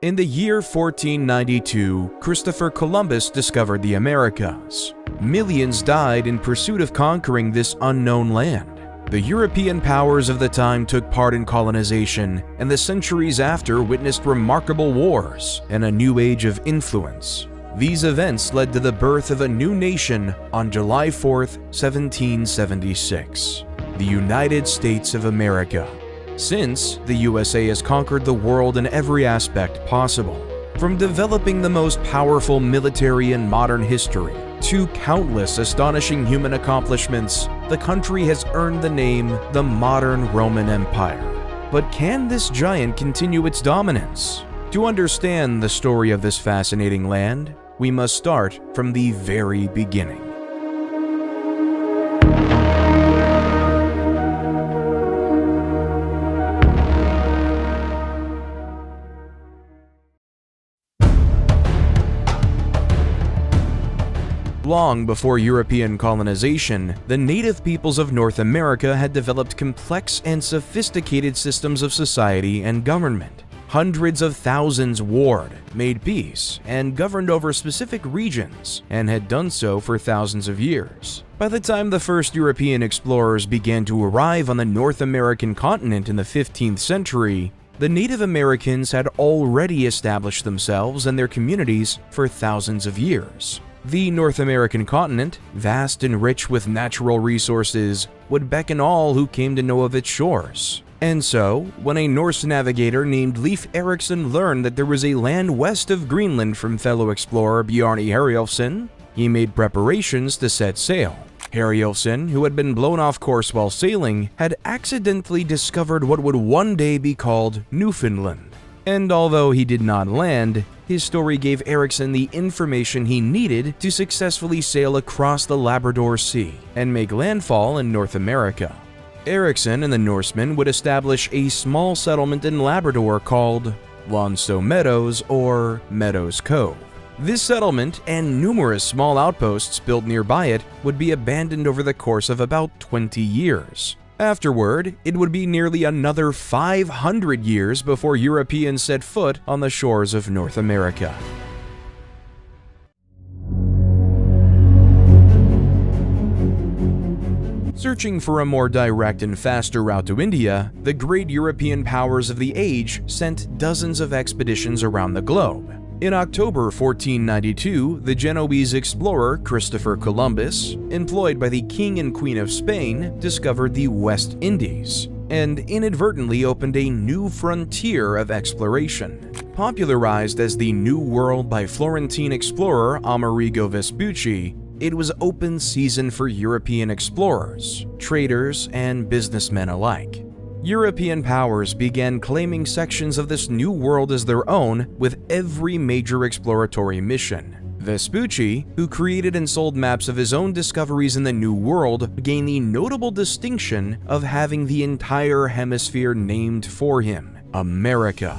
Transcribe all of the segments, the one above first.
In the year 1492, Christopher Columbus discovered the Americas. Millions died in pursuit of conquering this unknown land. The European powers of the time took part in colonization, and the centuries after witnessed remarkable wars and a new age of influence. These events led to the birth of a new nation on July 4, 1776, the United States of America. Since, the USA has conquered the world in every aspect possible, from developing the most powerful military in modern history to countless astonishing human accomplishments. The country has earned the name the modern Roman Empire. But can this giant continue its dominance? To understand the story of this fascinating land, we must start from the very beginning. Long before European colonization, the native peoples of North America had developed complex and sophisticated systems of society and government. Hundreds of thousands warred, made peace, and governed over specific regions, and had done so for thousands of years. By the time the first European explorers began to arrive on the North American continent in the 15th century, the Native Americans had already established themselves and their communities for thousands of years. The North American continent, vast and rich with natural resources, would beckon all who came to know of its shores. And so, when a Norse navigator named Leif Erikson learned that there was a land west of Greenland from fellow explorer Bjarne Herjolfsson, he made preparations to set sail. Herjolfsson, who had been blown off course while sailing, had accidentally discovered what would one day be called Newfoundland. And although he did not land, his story gave Erikson the information he needed to successfully sail across the Labrador Sea and make landfall in North America. Erikson and the Norsemen would establish a small settlement in Labrador called Lonstow Meadows or Meadows Cove. This settlement and numerous small outposts built nearby it would be abandoned over the course of about 20 years. Afterward, it would be nearly another 500 years before Europeans set foot on the shores of North America. Searching for a more direct and faster route to India, the great European powers of the age sent dozens of expeditions around the globe. In October 1492, the Genoese explorer Christopher Columbus, employed by the King and Queen of Spain, discovered the West Indies and inadvertently opened a new frontier of exploration. Popularized as the New World by Florentine explorer Amerigo Vespucci, it was open season for European explorers, traders, and businessmen alike. European powers began claiming sections of this new world as their own with every major exploratory mission. Vespucci, who created and sold maps of his own discoveries in the New World, gained the notable distinction of having the entire hemisphere named for him, America.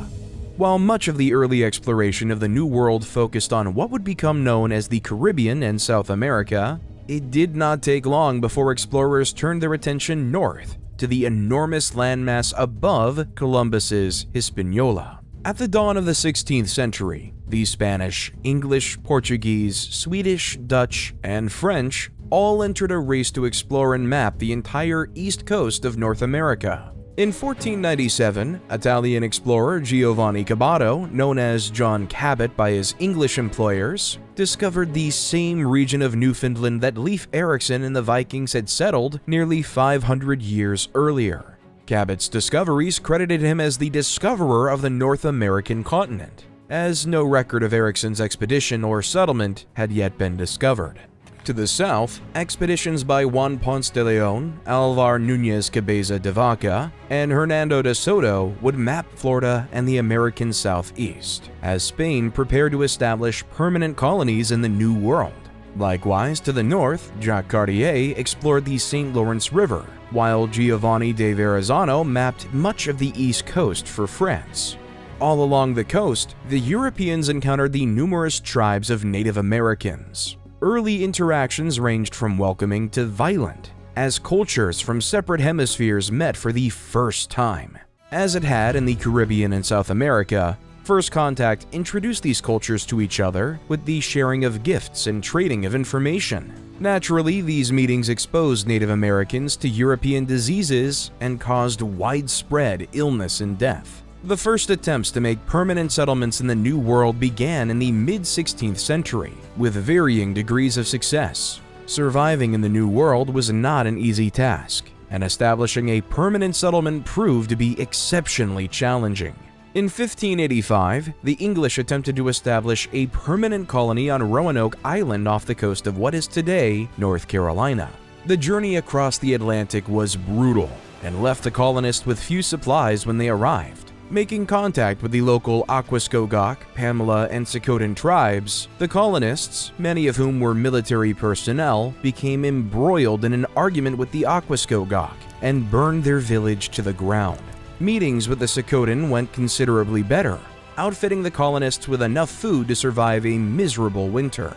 While much of the early exploration of the New World focused on what would become known as the Caribbean and South America, it did not take long before explorers turned their attention north to the enormous landmass above Columbus's Hispaniola. At the dawn of the 16th century, the Spanish, English, Portuguese, Swedish, Dutch, and French all entered a race to explore and map the entire east coast of North America. In 1497, Italian explorer Giovanni Caboto, known as John Cabot by his English employers, discovered the same region of Newfoundland that Leif Erikson and the Vikings had settled nearly 500 years earlier. Cabot's discoveries credited him as the discoverer of the North American continent, as no record of Erikson's expedition or settlement had yet been discovered. To the south, expeditions by Juan Ponce de Leon, Alvar Núñez Cabeza de Vaca, and Hernando de Soto would map Florida and the American southeast, as Spain prepared to establish permanent colonies in the New World. Likewise, to the north, Jacques Cartier explored the St. Lawrence River, while Giovanni de Verrazzano mapped much of the east coast for France. All along the coast, the Europeans encountered the numerous tribes of Native Americans. Early interactions ranged from welcoming to violent, as cultures from separate hemispheres met for the first time. As it had in the Caribbean and South America, First contact introduced these cultures to each other with the sharing of gifts and trading of information. Naturally, these meetings exposed Native Americans to European diseases and caused widespread illness and death. The first attempts to make permanent settlements in the New World began in the mid-16th century, with varying degrees of success. Surviving in the New World was not an easy task, and establishing a permanent settlement proved to be exceptionally challenging. In 1585, the English attempted to establish a permanent colony on Roanoke Island off the coast of what is today North Carolina. The journey across the Atlantic was brutal and left the colonists with few supplies when they arrived. Making contact with the local Aquascogok, Pamela, and Socotan tribes, the colonists, many of whom were military personnel, became embroiled in an argument with the Aquascogok and burned their village to the ground. Meetings with the Socotan went considerably better, outfitting the colonists with enough food to survive a miserable winter.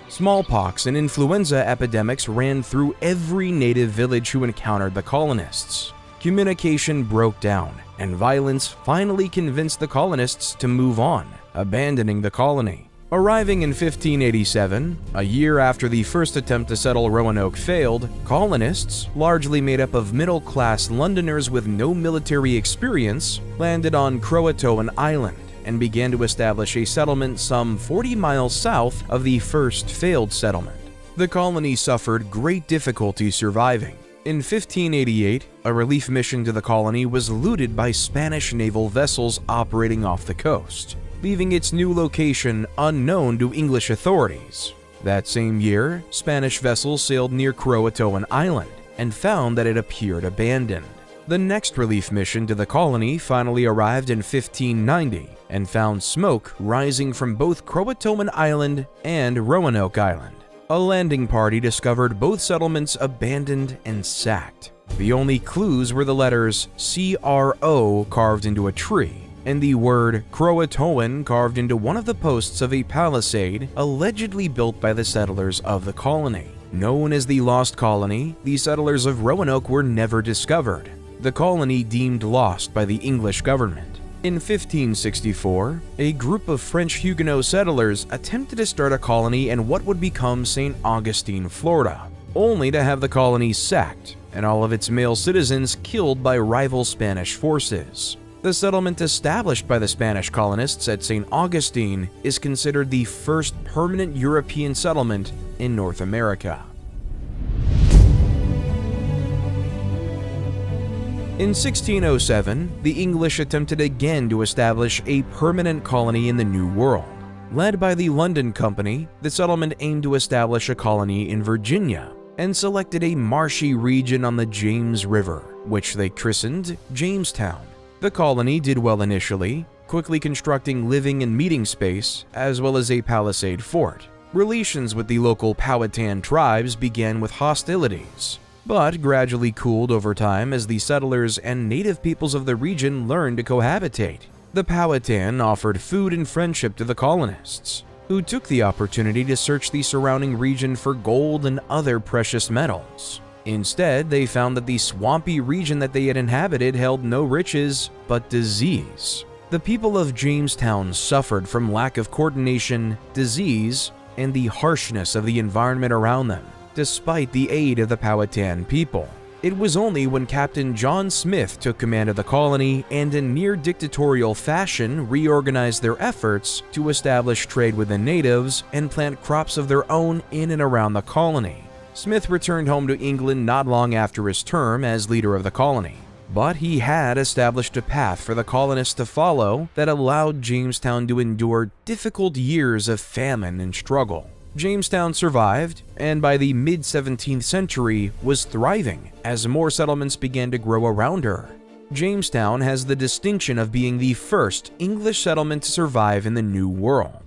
Smallpox and influenza epidemics ran through every native village who encountered the colonists. Communication broke down, and violence finally convinced the colonists to move on, abandoning the colony. Arriving in 1587, a year after the first attempt to settle Roanoke failed, colonists, largely made up of middle-class Londoners with no military experience, landed on Croatoan Island and began to establish a settlement some 40 miles south of the first failed settlement. The colony suffered great difficulty surviving. In 1588, a relief mission to the colony was looted by Spanish naval vessels operating off the coast, leaving its new location unknown to English authorities. That same year, Spanish vessels sailed near Croatoan Island and found that it appeared abandoned. The next relief mission to the colony finally arrived in 1590 and found smoke rising from both Croatoan Island and Roanoke Island. A landing party discovered both settlements abandoned and sacked. The only clues were the letters CRO carved into a tree and the word Croatoan carved into one of the posts of a palisade allegedly built by the settlers of the colony. Known as the Lost Colony, the settlers of Roanoke were never discovered, the colony deemed lost by the English government. In 1564, a group of French Huguenot settlers attempted to start a colony in what would become St. Augustine, Florida, only to have the colony sacked and all of its male citizens killed by rival Spanish forces. The settlement established by the Spanish colonists at St. Augustine is considered the first permanent European settlement in North America. In 1607, the English attempted again to establish a permanent colony in the New World. Led by the London Company, the settlement aimed to establish a colony in Virginia and selected a marshy region on the James River, which they christened Jamestown. The colony did well initially, quickly constructing living and meeting space, as well as a palisade fort. Relations with the local Powhatan tribes began with hostilities, but gradually cooled over time as the settlers and native peoples of the region learned to cohabitate. The Powhatan offered food and friendship to the colonists, who took the opportunity to search the surrounding region for gold and other precious metals. Instead, they found that the swampy region that they had inhabited held no riches, but disease. The people of Jamestown suffered from lack of coordination, disease, and the harshness of the environment around them, despite the aid of the Powhatan people. It was only when Captain John Smith took command of the colony and in near-dictatorial fashion reorganized their efforts to establish trade with the natives and plant crops of their own in and around the colony. Smith returned home to England not long after his term as leader of the colony, but he had established a path for the colonists to follow that allowed Jamestown to endure difficult years of famine and struggle. Jamestown survived, and by the mid-17th century was thriving as more settlements began to grow around her. Jamestown has the distinction of being the first English settlement to survive in the New World.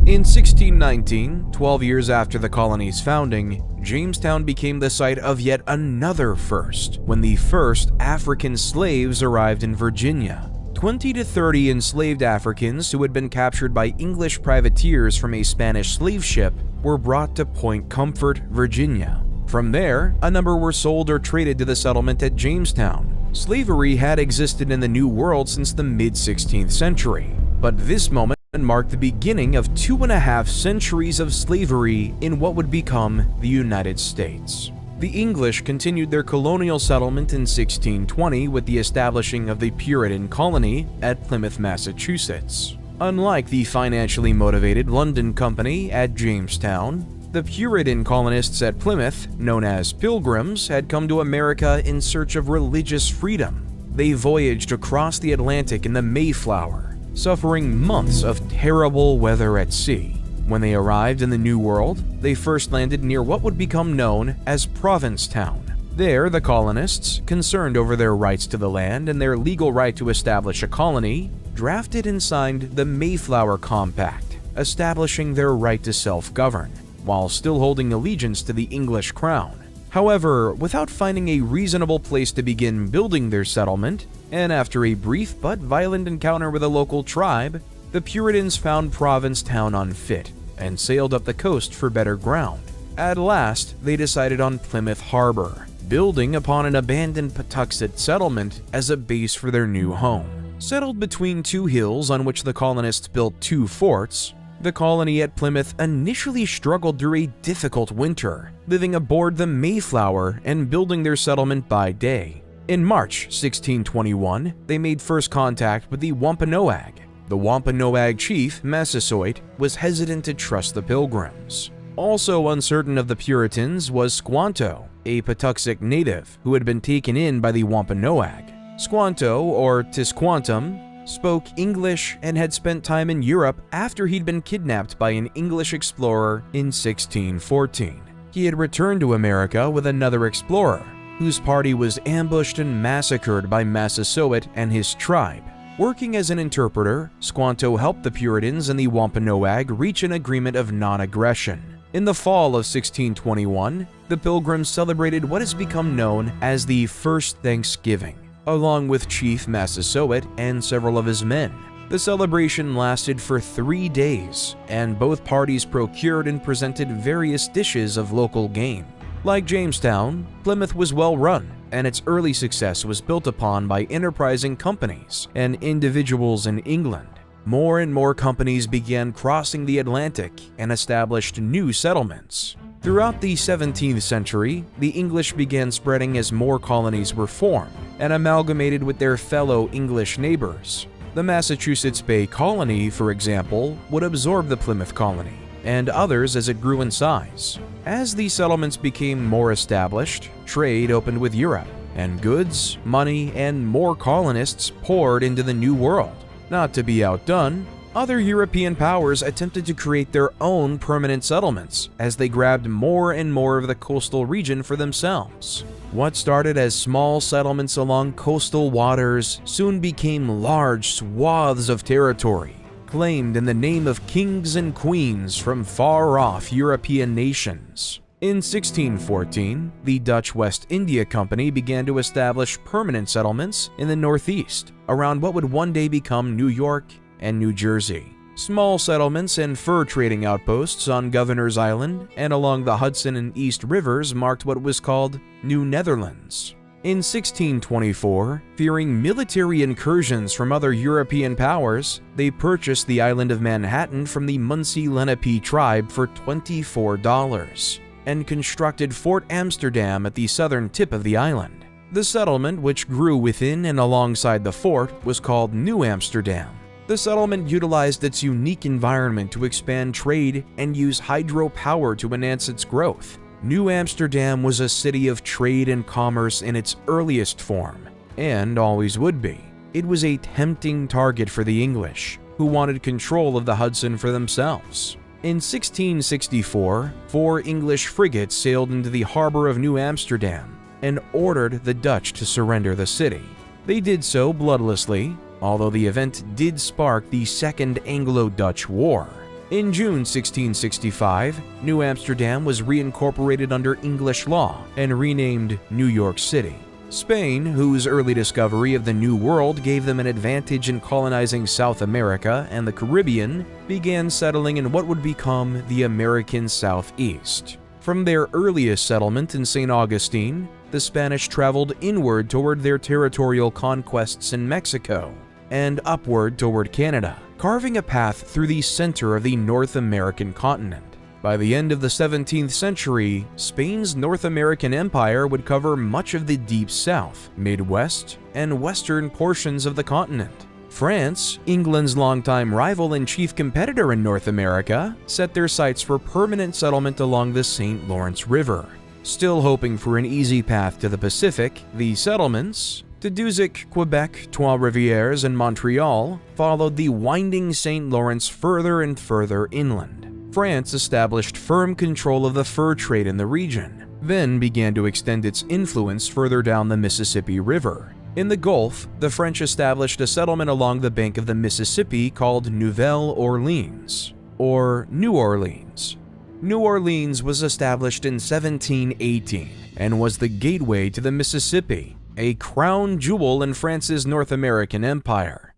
In 1619, 12 years after the colony's founding, Jamestown became the site of yet another first, when the first African slaves arrived in Virginia. 20 to 30 enslaved Africans who had been captured by English privateers from a Spanish slave ship were brought to Point Comfort, Virginia. From there, a number were sold or traded to the settlement at Jamestown. Slavery had existed in the New World since the mid-16th century, But this moment marked the beginning of 2.5 centuries of slavery in what would become the United States. The English continued their colonial settlement in 1620 with the establishing of the Puritan colony at Plymouth, Massachusetts. Unlike the financially motivated London Company at Jamestown, the Puritan colonists at Plymouth, known as Pilgrims, had come to America in search of religious freedom. They voyaged across the Atlantic in the Mayflower, suffering months of terrible weather at sea. When they arrived in the New World, they first landed near what would become known as Provincetown. There, the colonists, concerned over their rights to the land and their legal right to establish a colony, drafted and signed the Mayflower Compact, establishing their right to self-govern, while still holding allegiance to the English crown. However, without finding a reasonable place to begin building their settlement, and after a brief but violent encounter with a local tribe, the Puritans found Provincetown unfit and sailed up the coast for better ground. At last, they decided on Plymouth Harbor, building upon an abandoned Patuxet settlement as a base for their new home. Settled between two hills on which the colonists built two forts, the colony at Plymouth initially struggled through a difficult winter, living aboard the Mayflower and building their settlement by day. In March 1621, they made first contact with the Wampanoag. The Wampanoag chief, Massasoit, was hesitant to trust the Pilgrims. Also uncertain of the Puritans was Squanto, a Patuxet native who had been taken in by the Wampanoag. Squanto, or Tisquantum, spoke English and had spent time in Europe after he'd been kidnapped by an English explorer in 1614. He had returned to America with another explorer, whose party was ambushed and massacred by Massasoit and his tribe. Working as an interpreter, Squanto helped the Puritans and the Wampanoag reach an agreement of non-aggression. In the fall of 1621, the Pilgrims celebrated what has become known as the First Thanksgiving, along with Chief Massasoit and several of his men. The celebration lasted for 3 days, and both parties procured and presented various dishes of local game. Like Jamestown, Plymouth was well run, and its early success was built upon by enterprising companies and individuals in England. More and more companies began crossing the Atlantic and established new settlements. Throughout the 17th century, the English began spreading as more colonies were formed and amalgamated with their fellow English neighbors. The Massachusetts Bay Colony, for example, would absorb the Plymouth colony, and others as it grew in size. As these settlements became more established, trade opened with Europe, and goods, money, and more colonists poured into the New World. Not to be outdone, other European powers attempted to create their own permanent settlements as they grabbed more and more of the coastal region for themselves. What started as small settlements along coastal waters soon became large swaths of territory, claimed in the name of kings and queens from far-off European nations. In 1614, the Dutch West India Company began to establish permanent settlements in the Northeast, around what would one day become New York and New Jersey. Small settlements and fur trading outposts on Governor's Island and along the Hudson and East Rivers marked what was called New Netherlands. In 1624, fearing military incursions from other European powers, they purchased the island of Manhattan from the Munsee Lenape tribe for $24 and constructed Fort Amsterdam at the southern tip of the island. The settlement, which grew within and alongside the fort, was called New Amsterdam. The settlement utilized its unique environment to expand trade and use hydropower to enhance its growth. New Amsterdam was a city of trade and commerce in its earliest form, and always would be. It was a tempting target for the English, who wanted control of the Hudson for themselves. In 1664, 4 English frigates sailed into the harbor of New Amsterdam and ordered the Dutch to surrender the city. They did so bloodlessly, although the event did spark the Second Anglo-Dutch War. In June 1665, New Amsterdam was reincorporated under English law and renamed New York City. Spain, whose early discovery of the New World gave them an advantage in colonizing South America and the Caribbean, began settling in what would become the American Southeast. From their earliest settlement in St. Augustine, the Spanish traveled inward toward their territorial conquests in Mexico and upward toward Canada. carving a path through the center of the North American continent. By the end of the 17th century, Spain's North American Empire would cover much of the Deep South, Midwest, and western portions of the continent. France, England's longtime rival and chief competitor in North America, set their sights for permanent settlement along the St. Lawrence River. Still hoping for an easy path to the Pacific, the settlements, Tadoussac, Quebec, Trois-Rivières, and Montreal, followed the winding St. Lawrence further and further inland. France established firm control of the fur trade in the region, then began to extend its influence further down the Mississippi River. In the Gulf, the French established a settlement along the bank of the Mississippi called Nouvelle Orleans, or New Orleans. New Orleans was established in 1718 and was the gateway to the Mississippi, a crown jewel in France's North American empire.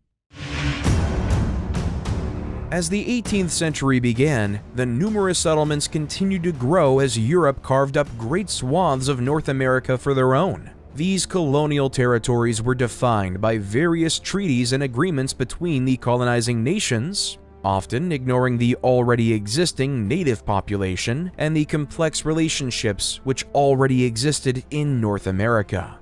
As the 18th century began, the numerous settlements continued to grow as Europe carved up great swaths of North America for their own. These colonial territories were defined by various treaties and agreements between the colonizing nations, often ignoring the already existing native population and the complex relationships which already existed in North America.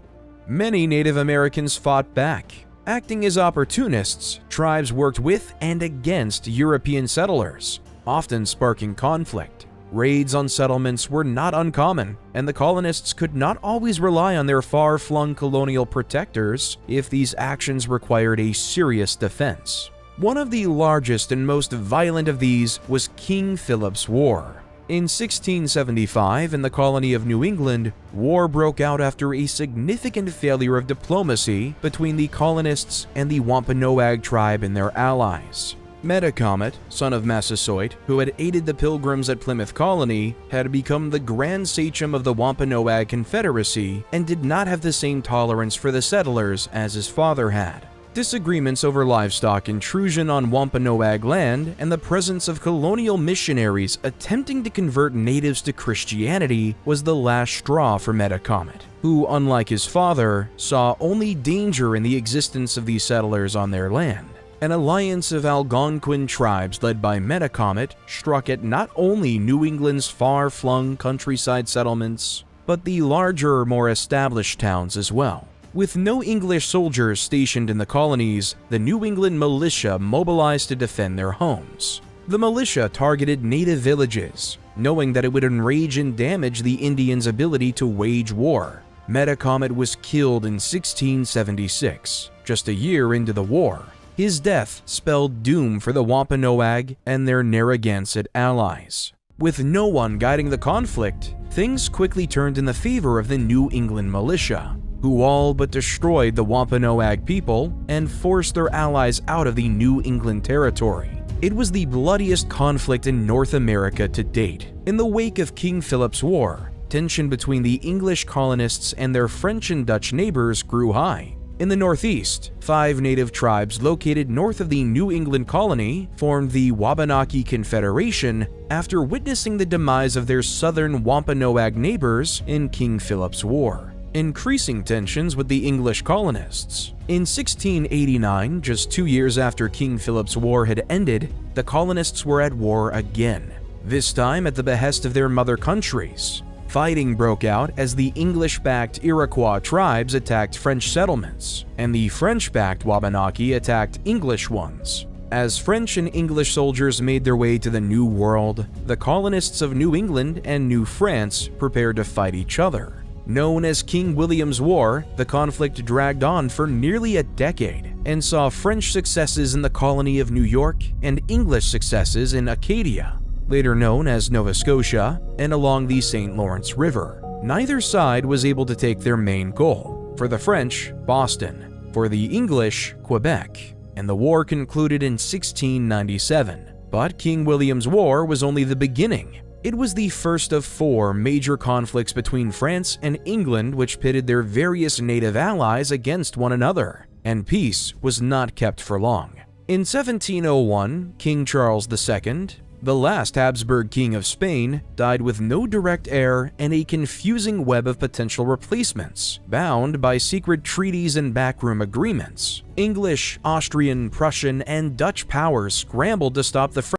Many Native Americans fought back. Acting as opportunists, tribes worked with and against European settlers, often sparking conflict. Raids on settlements were not uncommon, and the colonists could not always rely on their far-flung colonial protectors if these actions required a serious defense. One of the largest and most violent of these was King Philip's War. In 1675, in the colony of New England, war broke out after a significant failure of diplomacy between the colonists and the Wampanoag tribe and their allies. Metacomet, son of Massasoit, who had aided the Pilgrims at Plymouth Colony, had become the Grand Sachem of the Wampanoag Confederacy and did not have the same tolerance for the settlers as his father had. Disagreements over livestock intrusion on Wampanoag land and the presence of colonial missionaries attempting to convert natives to Christianity was the last straw for Metacomet, who, unlike his father, saw only danger in the existence of these settlers on their land. An alliance of Algonquin tribes led by Metacomet struck at not only New England's far-flung countryside settlements, but the larger, more established towns as well. With no English soldiers stationed in the colonies, the New England militia mobilized to defend their homes. The militia targeted native villages, knowing that it would enrage and damage the Indians' ability to wage war. Metacomet was killed in 1676, just a year into the war. His death spelled doom for the Wampanoag and their Narragansett allies. With no one guiding the conflict, things quickly turned in the favor of the New England militia, who all but destroyed the Wampanoag people and forced their allies out of the New England territory. It was the bloodiest conflict in North America to date. In the wake of King Philip's War, tension between the English colonists and their French and Dutch neighbors grew high. In the Northeast, 5 native tribes located north of the New England colony formed the Wabanaki Confederation after witnessing the demise of their southern Wampanoag neighbors in King Philip's War, increasing tensions with the English colonists. In 1689, just 2 years after King Philip's War had ended, the colonists were at war again, this time at the behest of their mother countries. Fighting broke out as the English-backed Iroquois tribes attacked French settlements, and the French-backed Wabanaki attacked English ones. As French and English soldiers made their way to the New World, the colonists of New England and New France prepared to fight each other. Known as King William's War, the conflict dragged on for nearly a decade and saw French successes in the colony of New York and English successes in Acadia, later known as Nova Scotia, and along the St. Lawrence River. Neither side was able to take their main goal. For the French, Boston. For the English, Quebec. And the war concluded in 1697. But King William's War was only the beginning. It was the first of 4 major conflicts between France and England which pitted their various native allies against one another, and peace was not kept for long. In 1701, King Charles II, The last Habsburg king of Spain died with no direct heir and a confusing web of potential replacements, bound by secret treaties and backroom agreements. English, Austrian, Prussian, and Dutch powers scrambled to stop the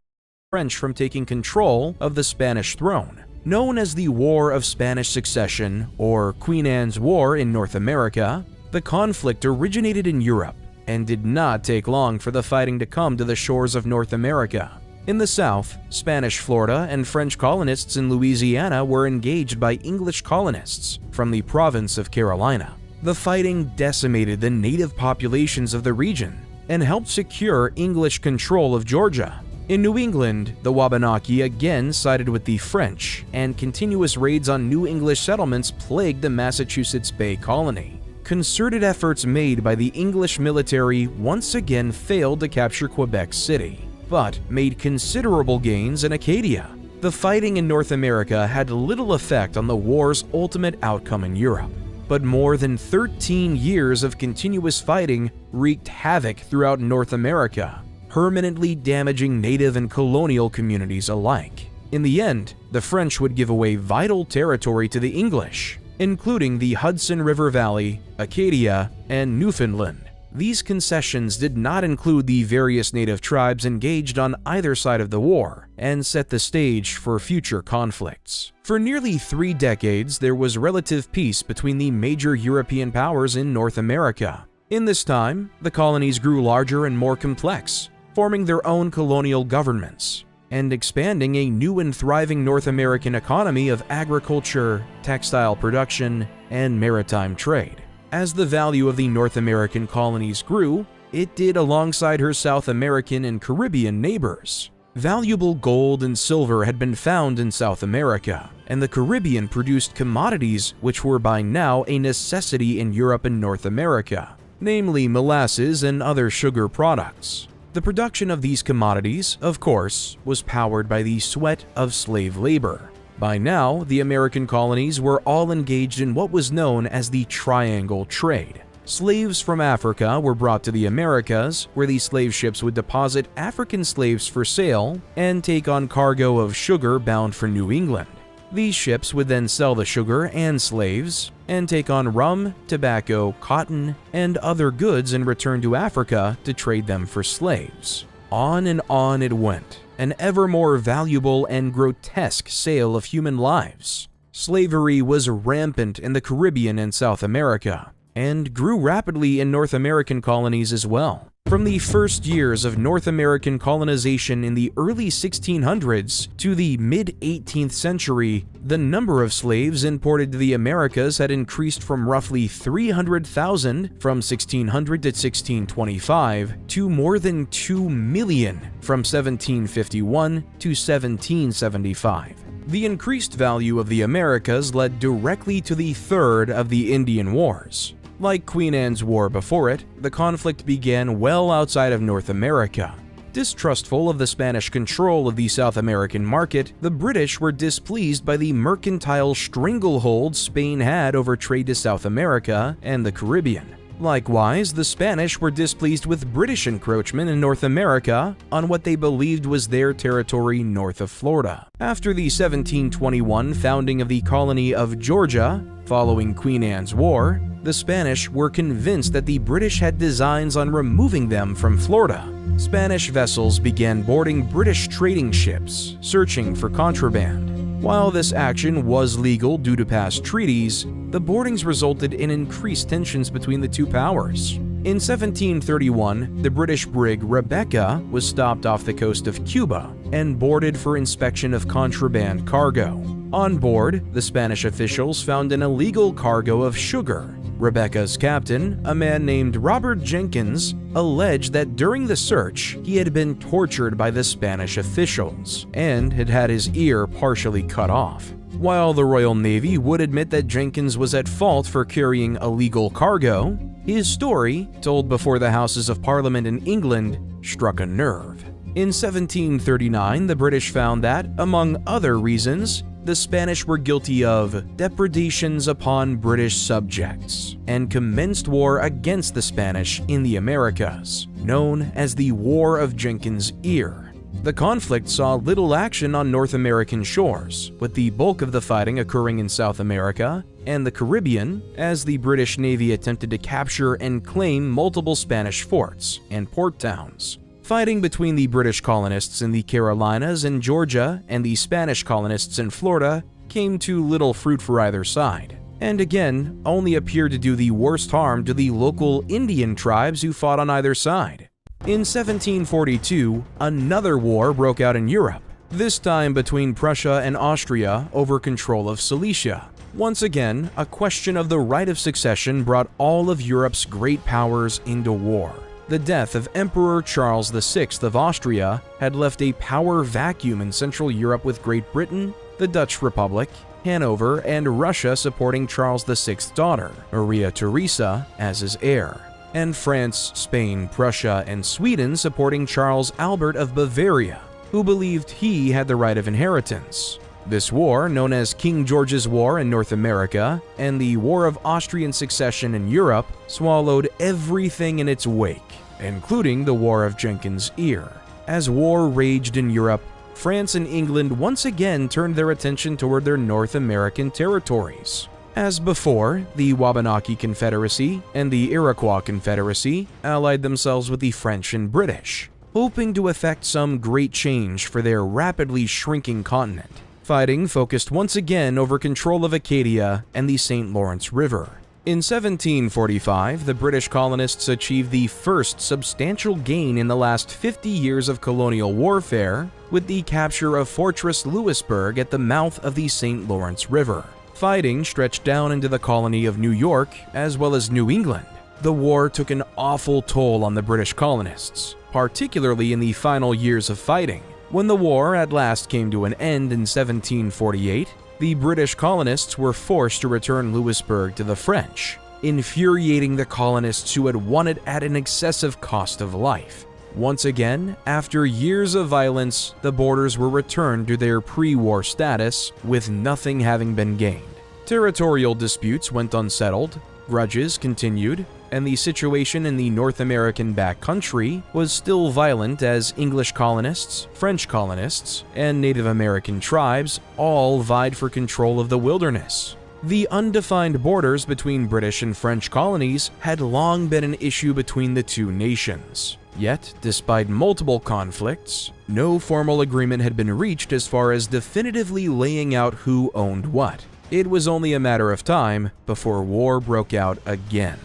French from taking control of the Spanish throne. Known as the War of Spanish Succession, or Queen Anne's War in North America, the conflict originated in Europe and did not take long for the fighting to come to the shores of North America. In the south, Spanish Florida and French colonists in Louisiana were engaged by English colonists from the province of Carolina. The fighting decimated the native populations of the region and helped secure English control of Georgia. In New England, the Wabanaki again sided with the French, and continuous raids on New English settlements plagued the Massachusetts Bay Colony. Concerted efforts made by the English military once again failed to capture Quebec City, but made considerable gains in Acadia. The fighting in North America had little effect on the war's ultimate outcome in Europe, but more than 13 years of continuous fighting wreaked havoc throughout North America, permanently damaging native and colonial communities alike. In the end, the French would give away vital territory to the English, including the Hudson River Valley, Acadia, and Newfoundland. These concessions did not include the various native tribes engaged on either side of the war, and set the stage for future conflicts. For nearly 3 decades, there was relative peace between the major European powers in North America. In this time, the colonies grew larger and more complex, forming their own colonial governments, and expanding a new and thriving North American economy of agriculture, textile production, and maritime trade. As the value of the North American colonies grew, it did alongside her South American and Caribbean neighbors. Valuable gold and silver had been found in South America, and the Caribbean produced commodities which were by now a necessity in Europe and North America, namely molasses and other sugar products. The production of these commodities, of course, was powered by the sweat of slave labor. By now, the American colonies were all engaged in what was known as the Triangle Trade. Slaves from Africa were brought to the Americas, where the slave ships would deposit African slaves for sale and take on cargo of sugar bound for New England. These ships would then sell the sugar and slaves, and take on rum, tobacco, cotton, and other goods and return to Africa to trade them for slaves. On and on it went, an ever more valuable and grotesque sale of human lives. Slavery was rampant in the Caribbean and South America, and grew rapidly in North American colonies as well. From the first years of North American colonization in the early 1600s to the mid-18th century, the number of slaves imported to the Americas had increased from roughly 300,000 from 1600 to 1625 to more than 2 million from 1751 to 1775. The increased value of the Americas led directly to the third of the Indian Wars. Like Queen Anne's War before it, the conflict began well outside of North America. Distrustful of the Spanish control of the South American market, the British were displeased by the mercantile stranglehold Spain had over trade to South America and the Caribbean. Likewise, the Spanish were displeased with British encroachment in North America on what they believed was their territory north of Florida. After the 1721 founding of the colony of Georgia, following Queen Anne's War, the Spanish were convinced that the British had designs on removing them from Florida. Spanish vessels began boarding British trading ships, searching for contraband. While this action was legal due to past treaties, the boardings resulted in increased tensions between the two powers. In 1731, the British brig Rebecca was stopped off the coast of Cuba and boarded for inspection of contraband cargo. On board, the Spanish officials found an illegal cargo of sugar. Rebecca's captain, a man named Robert Jenkins, alleged that during the search, he had been tortured by the Spanish officials and had had his ear partially cut off. While the Royal Navy would admit that Jenkins was at fault for carrying illegal cargo, his story, told before the Houses of Parliament in England, struck a nerve. In 1739, the British found that, among other reasons, the Spanish were guilty of depredations upon British subjects and commenced war against the Spanish in the Americas, known as the War of Jenkins' Ear. The conflict saw little action on North American shores, with the bulk of the fighting occurring in South America and the Caribbean, as the British Navy attempted to capture and claim multiple Spanish forts and port towns. Fighting between the British colonists in the Carolinas and Georgia and the Spanish colonists in Florida came to little fruit for either side, and again only appeared to do the worst harm to the local Indian tribes who fought on either side. In 1742, another war broke out in Europe, this time between Prussia and Austria over control of Silesia. Once again, a question of the right of succession brought all of Europe's great powers into war. The death of Emperor Charles VI of Austria had left a power vacuum in Central Europe, with Great Britain, the Dutch Republic, Hanover, and Russia supporting Charles VI's daughter, Maria Theresa, as his heir, and France, Spain, Prussia, and Sweden supporting Charles Albert of Bavaria, who believed he had the right of inheritance. This war, known as King George's War in North America and the War of Austrian Succession in Europe, swallowed everything in its wake, including the War of Jenkins' Ear. As war raged in Europe, France and England once again turned their attention toward their North American territories. As before, the Wabanaki Confederacy and the Iroquois Confederacy allied themselves with the French and British, hoping to effect some great change for their rapidly shrinking continent. Fighting focused once again over control of Acadia and the St. Lawrence River. In 1745, the British colonists achieved the first substantial gain in the last 50 years of colonial warfare with the capture of Fortress Louisburg at the mouth of the St. Lawrence River. Fighting stretched down into the colony of New York as well as New England. The war took an awful toll on the British colonists, particularly in the final years of fighting. When the war at last came to an end in 1748, the British colonists were forced to return Louisburg to the French, infuriating the colonists who had won it at an excessive cost of life. Once again, after years of violence, the borders were returned to their pre-war status, with nothing having been gained. Territorial disputes went unsettled, grudges continued, and the situation in the North American backcountry was still violent as English colonists, French colonists, and Native American tribes all vied for control of the wilderness. The undefined borders between British and French colonies had long been an issue between the two nations. Yet, despite multiple conflicts, no formal agreement had been reached as far as definitively laying out who owned what. It was only a matter of time before war broke out again.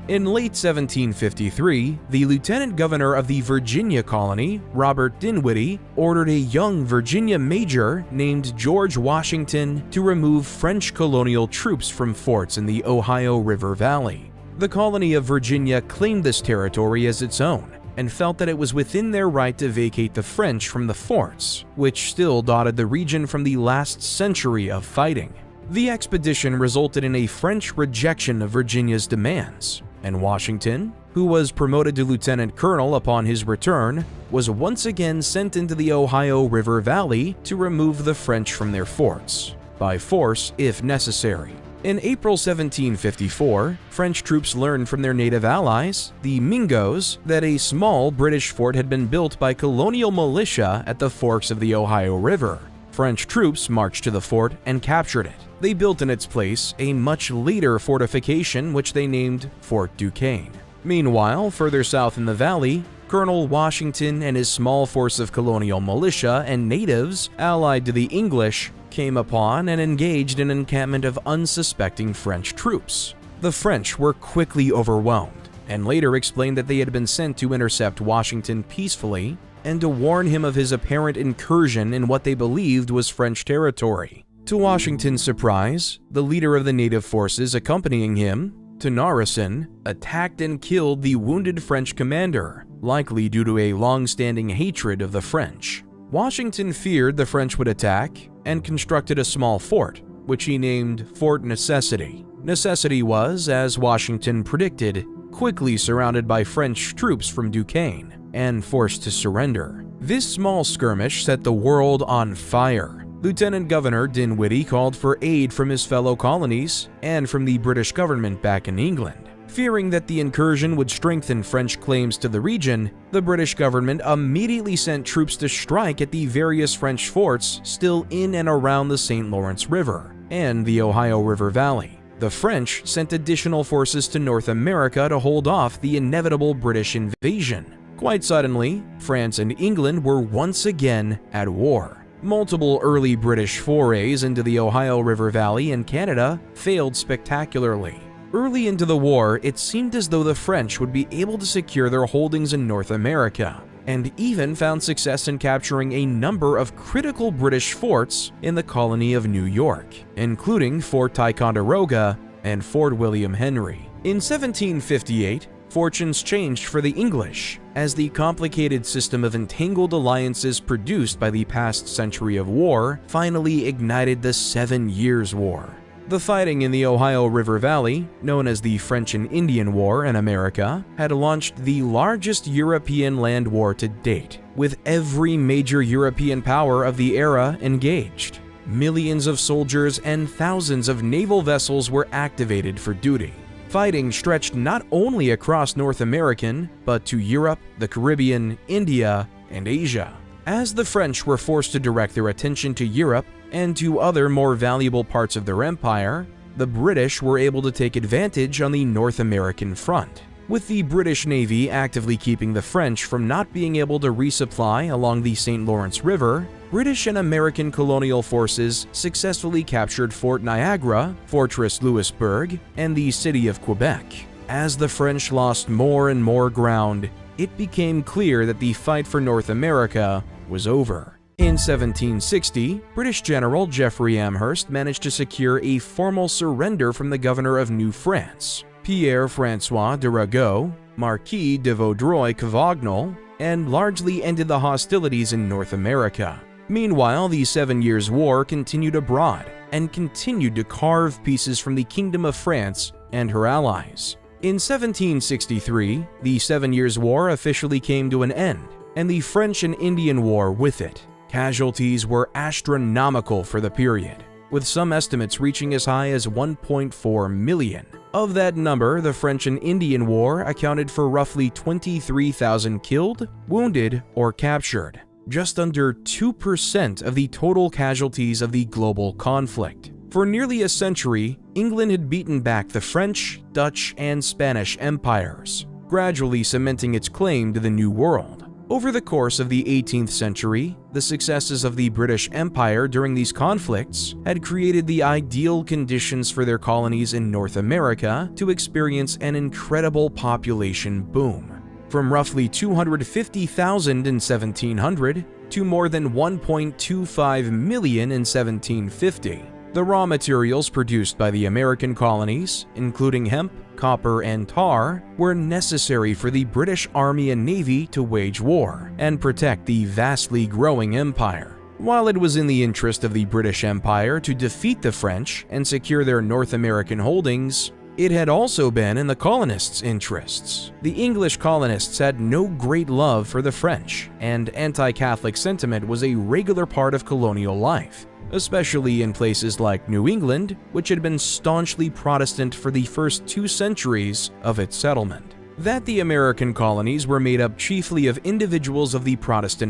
In late 1753, the lieutenant governor of the Virginia colony, Robert Dinwiddie, ordered a young Virginia major named George Washington to remove French colonial troops from forts in the Ohio River Valley. The colony of Virginia claimed this territory as its own and felt that it was within their right to vacate the French from the forts, which still dotted the region from the last century of fighting. The expedition resulted in a French rejection of Virginia's demands, and Washington, who was promoted to lieutenant colonel upon his return, was once again sent into the Ohio River Valley to remove the French from their forts, by force if necessary. In April 1754, French troops learned from their native allies, the Mingos, that a small British fort had been built by colonial militia at the forks of the Ohio River. French troops marched to the fort and captured it. They built in its place a much later fortification which they named Fort Duquesne. Meanwhile, further south in the valley, Colonel Washington and his small force of colonial militia and natives, allied to the English, came upon and engaged an encampment of unsuspecting French troops. The French were quickly overwhelmed, and later explained that they had been sent to intercept Washington peacefully and to warn him of his apparent incursion in what they believed was French territory. To Washington's surprise, the leader of the native forces accompanying him, Tenarison, attacked and killed the wounded French commander, likely due to a long-standing hatred of the French. Washington feared the French would attack and constructed a small fort, which he named Fort Necessity. Necessity was, as Washington predicted, quickly surrounded by French troops from Duquesne and forced to surrender. This small skirmish set the world on fire. Lieutenant Governor Dinwiddie called for aid from his fellow colonies and from the British government back in England. Fearing that the incursion would strengthen French claims to the region, the British government immediately sent troops to strike at the various French forts still in and around the St. Lawrence River and the Ohio River Valley. The French sent additional forces to North America to hold off the inevitable British invasion. Quite suddenly, France and England were once again at war. Multiple early British forays into the Ohio River Valley and Canada failed spectacularly. Early into the war, it seemed as though the French would be able to secure their holdings in North America, and even found success in capturing a number of critical British forts in the colony of New York, including Fort Ticonderoga and Fort William Henry. In 1758, fortunes changed for the English, as the complicated system of entangled alliances produced by the past century of war finally ignited the 7 Years' War. The fighting in the Ohio River Valley, known as the French and Indian War in America, had launched the largest European land war to date, with every major European power of the era engaged. Millions of soldiers and thousands of naval vessels were activated for duty. Fighting stretched not only across North American, but to Europe, the Caribbean, India, and Asia. As the French were forced to direct their attention to Europe and to other more valuable parts of their empire, the British were able to take advantage on the North American front, with the British Navy actively keeping the French from not being able to resupply along the St. Lawrence River. British and American colonial forces successfully captured Fort Niagara, Fortress Louisbourg, and the city of Quebec. As the French lost more and more ground, it became clear that the fight for North America was over. In 1760, British General Geoffrey Amherst managed to secure a formal surrender from the governor of New France, Pierre-François de Ragueau, Marquis de Vaudreuil-Cavagnol, and largely ended the hostilities in North America. Meanwhile, the 7 Years' War continued abroad and continued to carve pieces from the Kingdom of France and her allies. In 1763, the 7 Years' War officially came to an end, and the French and Indian War with it. Casualties were astronomical for the period, with some estimates reaching as high as 1.4 million. Of that number, the French and Indian War accounted for roughly 23,000 killed, wounded, or captured, just under 2% of the total casualties of the global conflict. For nearly a century, England had beaten back the French, Dutch, and Spanish empires, gradually cementing its claim to the New World. Over the course of the 18th century, the successes of the British Empire during these conflicts had created the ideal conditions for their colonies in North America to experience an incredible population boom. From roughly 250,000 in 1700 to more than 1.25 million in 1750. The raw materials produced by the American colonies, including hemp, copper, and tar, were necessary for the British Army and Navy to wage war and protect the vastly growing empire. While it was in the interest of the British Empire to defeat the French and secure their North American holdings, it had also been in the colonists' interests. The English colonists had no great love for the French, and anti-Catholic sentiment was a regular part of colonial life, especially in places like New England, which had been staunchly Protestant for the first 2 centuries of its settlement. That the American colonies were made up chiefly of individuals of the Protestant